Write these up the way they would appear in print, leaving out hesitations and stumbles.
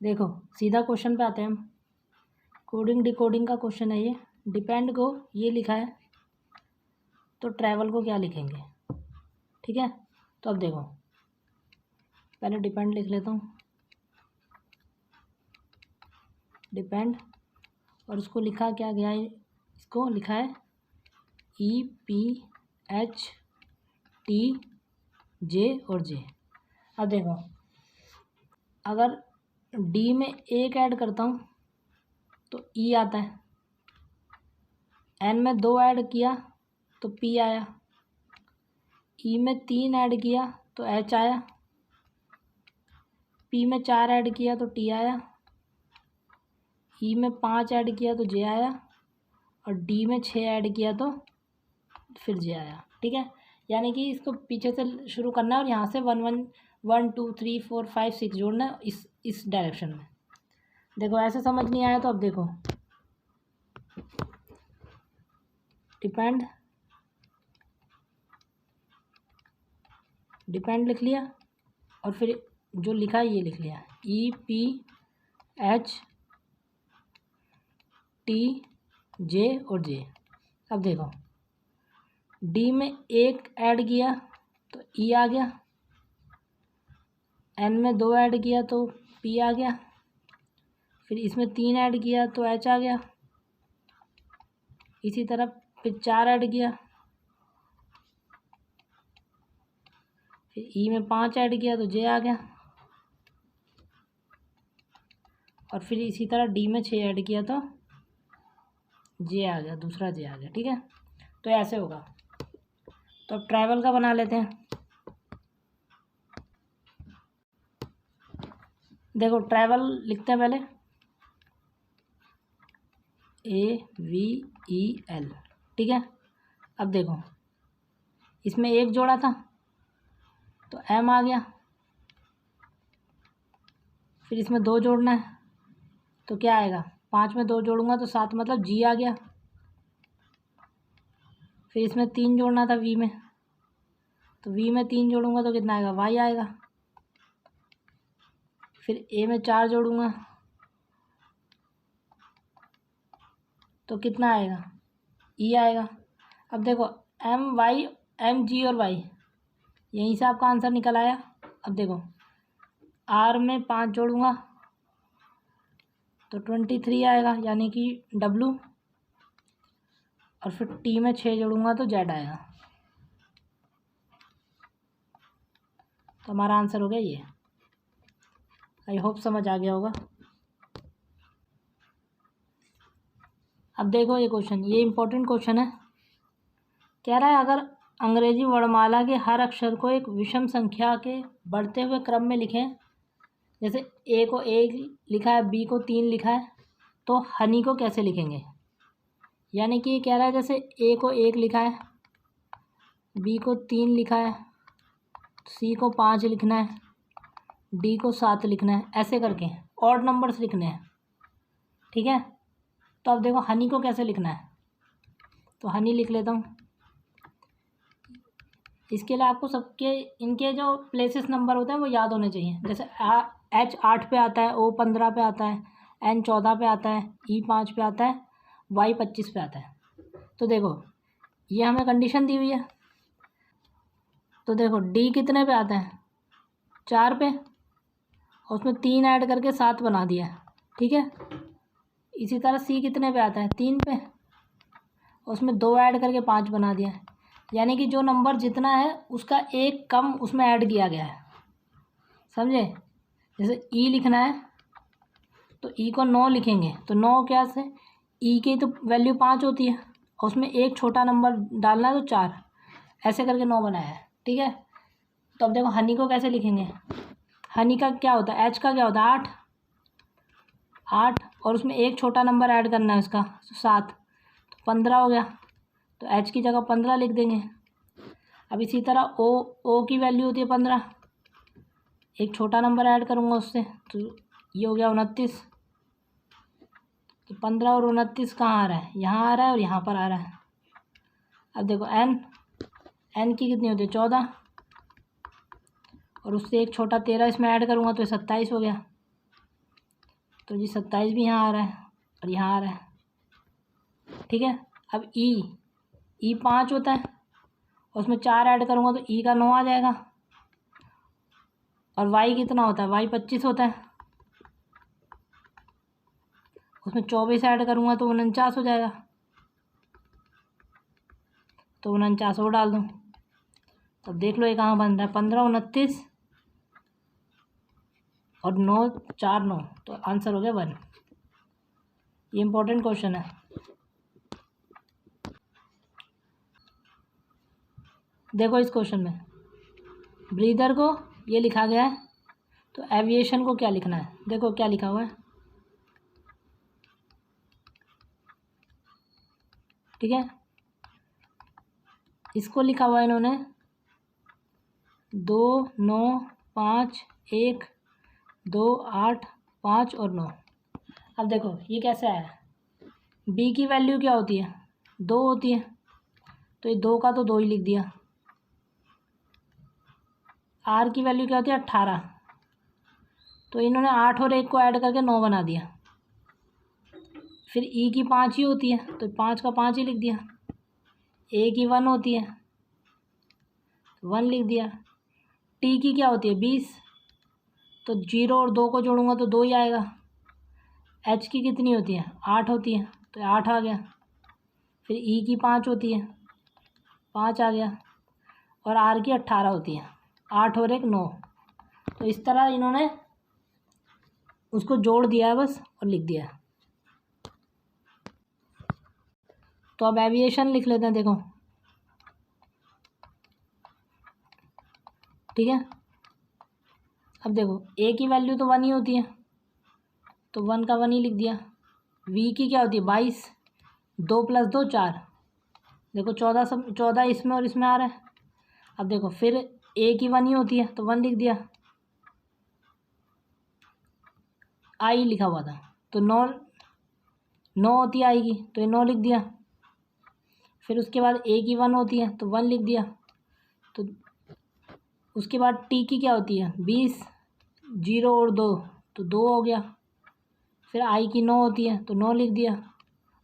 देखो सीधा क्वेश्चन पे आते हैं हम। कोडिंग डिकोडिंग का क्वेश्चन है ये। डिपेंड को ये लिखा है तो ट्रैवल को क्या लिखेंगे, ठीक है। तो अब देखो पहले डिपेंड लिख लेता हूँ, डिपेंड, और उसको लिखा क्या गया है, इसको लिखा है EPHTJ और J। अब देखो अगर D में एक ऐड करता हूँ तो E आता है, N में 2 ऐड किया तो P आया, E में 3 ऐड किया तो H आया, P में 4 ऐड किया तो T आया, E में 5 ऐड किया तो J आया, और D में 6 ऐड किया तो फिर J आया, ठीक है। यानी कि इसको पीछे से शुरू करना है और यहाँ से 1 2 3 4 5 6 जोड़ना है इस डायरेक्शन में। देखो ऐसे समझ नहीं आया तो अब देखो डिपेंड लिख लिया और फिर जो लिखा है ये लिख लिया EPHTJ और J। अब देखो D में एक ऐड किया तो E आ गया, N में 2 ऐड किया तो P आ गया, फिर इसमें 3 ऐड किया तो H आ गया, इसी तरह फिर 4 ऐड किया, फिर E में 5 ऐड किया तो J आ गया, और फिर इसी तरह D में 6 ऐड किया तो J आ गया, दूसरा J आ गया, ठीक है। तो ऐसे होगा। तो अब ट्रैवल का बना लेते हैं। देखो ट्रैवल लिखते हैं पहले AVEL, ठीक है। अब देखो इसमें एक जोड़ा था तो M आ गया, फिर इसमें 2 जोड़ना है तो क्या आएगा, 5 में 2 जोड़ूंगा तो 7, मतलब G आ गया। फिर इसमें 3 जोड़ना था V में, तो V में 3 जोड़ूंगा तो कितना आएगा, Y आएगा। फिर A में 4 जोड़ूंगा तो कितना आएगा, E आएगा। अब देखो MG और Y, यहीं से आपका आंसर निकल आया। अब देखो R में 5 जोड़ूंगा तो 23 आएगा, यानी कि W, और फिर T में 6 जोड़ूंगा तो Z आएगा। तो हमारा आंसर हो गया ये। आई होप समझ आ गया होगा। अब देखो ये क्वेश्चन, ये इम्पोर्टेंट क्वेश्चन है। कह रहा है अगर अंग्रेजी वर्णमाला के हर अक्षर को एक विषम संख्या के बढ़ते हुए क्रम में लिखें, जैसे A को 1 लिखा है, B को 3 लिखा है, तो हनी को कैसे लिखेंगे। यानी कि ये कह रहा है जैसे A को 1 लिखा है, B को 3 लिखा है, C को 5 लिखना है, D को 7 लिखना है, ऐसे करके ऑड नंबर्स लिखने हैं, ठीक है। तो अब देखो हनी को कैसे लिखना है, तो हनी लिख लेता हूँ। इसके लिए आपको सबके इनके जो प्लेसेस नंबर होते हैं वो याद होने चाहिए। जैसे H 8 पे आता है, O 15 पे आता है, N 14 पे आता है, E 5 पे आता है, Y 25 पे आता है। तो देखो ये हमें कंडीशन दी हुई है, तो देखो D कितने पे आता है, 4 पे, और उसमें 3 ऐड करके 7 बना दिया, ठीक है। इसी तरह C कितने पे आता है, 3 पे, और उसमें 2 ऐड करके 5 बना दिया। यानी कि जो नंबर जितना है उसका एक कम उसमें ऐड किया गया है, समझे। जैसे E लिखना है तो E को 9 लिखेंगे, तो 9 क्या से E की तो वैल्यू 5 होती है, और उसमें एक छोटा नंबर डालना है तो 4, ऐसे करके 9 बनाया है, ठीक है। तो अब देखो हनी को कैसे लिखेंगे। हनी का क्या होता है, H का क्या होता है, 8, और उसमें एक छोटा नंबर ऐड करना है उसका, 7, तो 15 हो गया, तो H की जगह 15 लिख देंगे। अब इसी तरह O की वैल्यू होती है 15, एक छोटा नंबर ऐड करूँगा उससे, तो ये हो गया 29। तो 15 और 29 कहाँ आ रहा है, यहाँ आ रहा है और यहाँ पर आ रहा है। अब देखो N की कितनी होती है, 14, और उससे एक छोटा 13 इसमें ऐड करूँगा तो 27 हो गया। तो जी 27 भी यहाँ आ रहा है और यहाँ आ रहा है, ठीक है। अब ई 5 होता है और उसमें 4 ऐड करूँगा तो ई का 9 आ जाएगा। और वाई कितना होता है, वाई 25 होता है, उसमें 24 ऐड करूँगा तो 49 हो जाएगा। तो 49 और डाल दूँ, तब देख लो ये कहाँ बन रहा है, 15 29 और 9 4 9, तो आंसर हो गया 1। ये इंपॉर्टेंट क्वेश्चन है। देखो इस क्वेश्चन में ब्रीदर को ये लिखा गया है, तो एविएशन को क्या लिखना है, देखो क्या लिखा हुआ है, ठीक है। इसको लिखा हुआ है इन्होंने 2 9 5 1 2 8 5 और 9। अब देखो ये कैसे आया, बी की वैल्यू क्या होती है, 2 होती है, तो ये 2 का तो 2 ही लिख दिया। आर की वैल्यू क्या होती है, 18, तो इन्होंने 8 और 1 को ऐड करके 9 बना दिया। फिर ई की 5 ही होती है, तो 5 का 5 ही लिख दिया। ए की 1 होती है, 1 लिख दिया। टी की क्या होती है, 20, तो 0 और 2 को जोड़ूंगा तो 2 ही आएगा। एच की कितनी होती है, 8 होती है, तो 8 आ गया। फिर ई की 5 होती है, 5 आ गया। और आर की 18 होती है, 8 और 1 9। तो इस तरह इन्होंने उसको जोड़ दिया है बस और लिख दिया है। तो अब एविएशन लिख लेते हैं, देखो ठीक है। अब देखो ए की वैल्यू तो 1 ही होती है, तो 1 का 1 ही लिख दिया। वी की क्या होती है, 22, 2 + 2 4, देखो 14 इसमें और इसमें आ रहा है। अब देखो फिर ए की 1 ही होती है, तो 1 लिख दिया। आई लिखा हुआ था, तो 9 होती है आई की, तो ये 9 लिख दिया। फिर उसके बाद ए की 1 होती है, तो 1 लिख दिया। तो उसके बाद टी की क्या होती है, 20, 0 और 2, तो 2 हो गया। फिर आई की 9 होती है, तो 9 लिख दिया।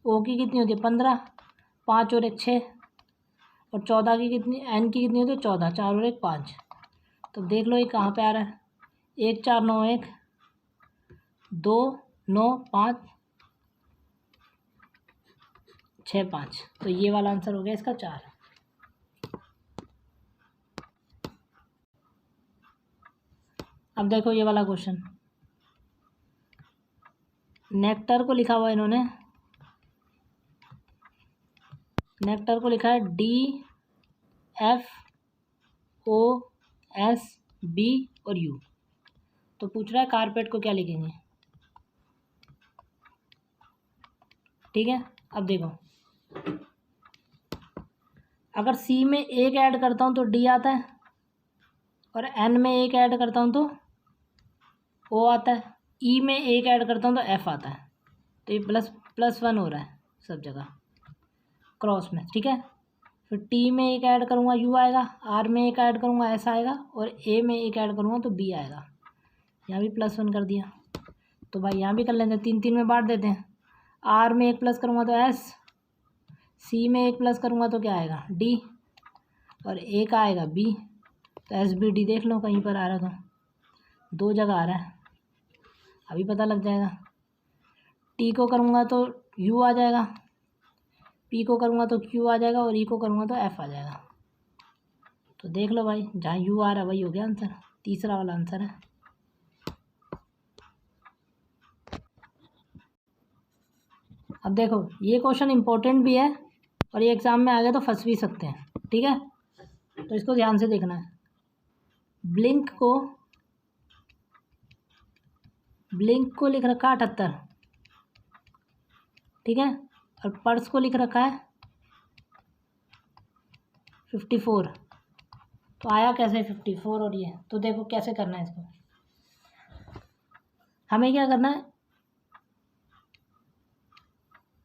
ओ की कितनी होती है, 15, 5 और 1 6, और 14 की कितनी, एन की कितनी होती है, 14, 4 और 1 5। तो देख लो ये कहाँ पे आ रहा है, 1 4 9 1 2 9 5 6 5, तो ये वाला आंसर हो गया इसका 4। अब देखो ये वाला क्वेश्चन, नेक्टर को लिखा हुआ है इन्होंने, नेक्टर को लिखा है DFOSB और U। तो पूछ रहा है कारपेट को क्या लिखेंगे, ठीक है। अब देखो अगर C में 1 ऐड करता हूँ तो D आता है, और N में 1 ऐड करता हूँ तो O आता है, E में 1 ऐड करता हूँ तो F आता है। तो ये +1 हो रहा है सब जगह क्रॉस में, ठीक है। फिर T में 1 ऐड करूँगा U आएगा, R में 1 ऐड करूँगा S आएगा, और A में 1 ऐड करूँगा तो B आएगा। यहाँ भी +1 कर दिया, तो भाई यहाँ भी कर लेते हैं, 3 3 में बांट देते हैं। R में 1 प्लस करूँगा तो S, C में 1 प्लस करूँगा तो क्या आएगा D, और A का आएगा B। तो SBD देख लो कहीं पर आ रहा था, 2 जगह आ रहा है, अभी पता लग जाएगा। T को करूँगा तो U आ जाएगा, P को करूँगा तो Q आ जाएगा, और E को करूँगा तो F आ जाएगा। तो देख लो भाई जहाँ U आ रहा है वही हो गया आंसर, तीसरा वाला आंसर है। अब देखो ये क्वेश्चन इंपॉर्टेंट भी है और ये एग्ज़ाम में आ गया तो फंस भी सकते हैं, ठीक है। तो इसको ध्यान से देखना है। ब्लिंक को लिख रखा है 78, ठीक है, और पर्स को लिख रखा है 54। तो आया कैसे 54 और ये, तो देखो कैसे करना है इसको। हमें क्या करना है,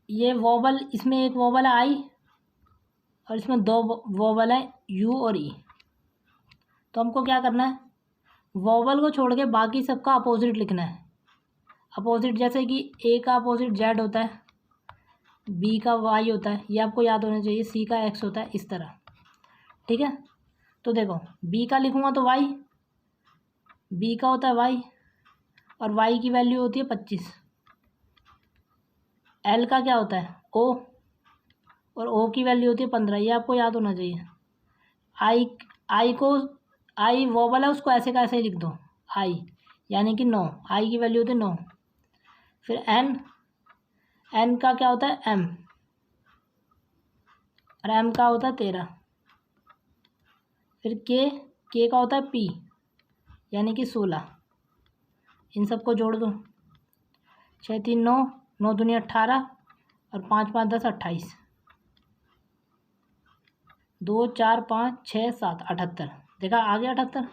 ये वोबल, इसमें एक वोबल है आई, और इसमें 2 वोबल है यू और ई। तो हमको क्या करना है, वोबल को छोड़ के बाकी सबका अपोजिट लिखना है। अपोजिट, जैसे कि ए का अपोजिट जेड होता है, बी का वाई होता है, ये आपको याद होना चाहिए, सी का एक्स होता है, इस तरह। ठीक है, तो देखो बी का लिखूँगा तो वाई, बी का होता है वाई, और वाई की वैल्यू होती है 25। एल का क्या होता है ओ, और ओ की वैल्यू होती है 15, ये आपको याद होना चाहिए। आई, आई को, आई वोबल है उसको ऐसे का ऐसे ही लिख दो, आई यानी कि 9, आई की वैल्यू होती है 9। फिर एन, एन का क्या होता है एम, और एम का होता है 13। फिर के का होता है पी यानी कि 16। इन सबको जोड़ दो, 6 3 9, 9 दूनी 18, और 5 5 10 28, 2 4 5 6 7 78। देखा आ गया 78।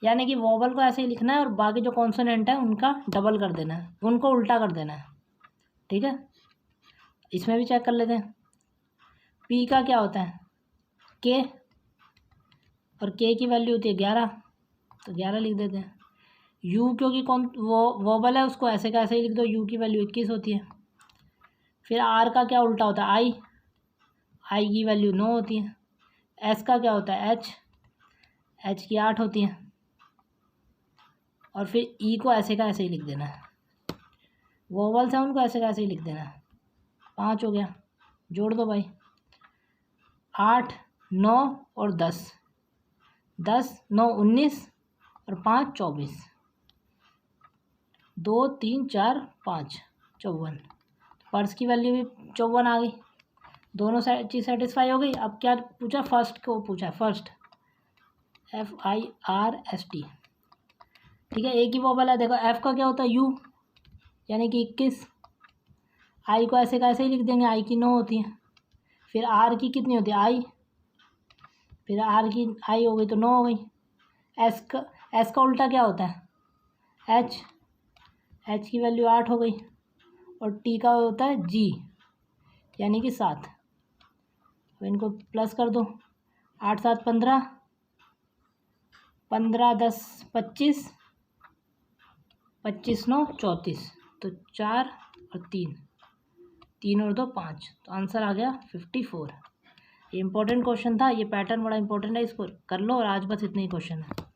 यानी कि वोवल को ऐसे ही लिखना है और बाकी जो कॉन्सोनेंट है उनका डबल कर देना है, उनको उल्टा कर देना है। ठीक है, इसमें भी चेक कर लेते हैं। पी का क्या होता है के, और के की वैल्यू होती है 11, तो 11 लिख देते हैं। यू क्योंकि कौन वो वोबल है उसको ऐसे का ऐसे ही लिख दो, यू की वैल्यू 21 होती है। फिर आर का क्या उल्टा होता है आई, आई की वैल्यू 9 होती है। एस का क्या होता है एच, एच की 8 होती है। और फिर ई को ऐसे का ऐसे ही लिख देना है, वोवल्स हैं उनको ऐसे का ऐसे ही लिख देना है। 5 हो गया, जोड़ दो भाई, 8 9 और 10, 10 9 19, और 5 24, 2 3 4 5 54। पर्स की वैल्यू भी 54 आ गई, दोनों चीज़ सेटिस्फाई हो गई। अब क्या पूछा, फर्स्ट को पूछा है, फर्स्ट FIRST। ठीक है, एक ही वोबल है। देखो एफ का क्या होता है यू यानी कि 21, आई को ऐसे का ऐसे ही लिख देंगे, आई की 9 होती है। फिर आर की कितनी होती है आई, फिर आर की आई हो गई तो 9 हो गई। एस का उल्टा क्या होता है एच, एच की वैल्यू 8 हो गई। और टी का होता है जी यानी कि 7। तो इनको प्लस कर दो, 8 7 15, 15 10 25, 25 9 34, तो 4 और 3, 3 और 2 5, तो आंसर आ गया 54। ये इंपॉर्टेंट क्वेश्चन था, ये पैटर्न बड़ा इंपॉर्टेंट है, इसको कर लो। और आज बस इतने ही क्वेश्चन है।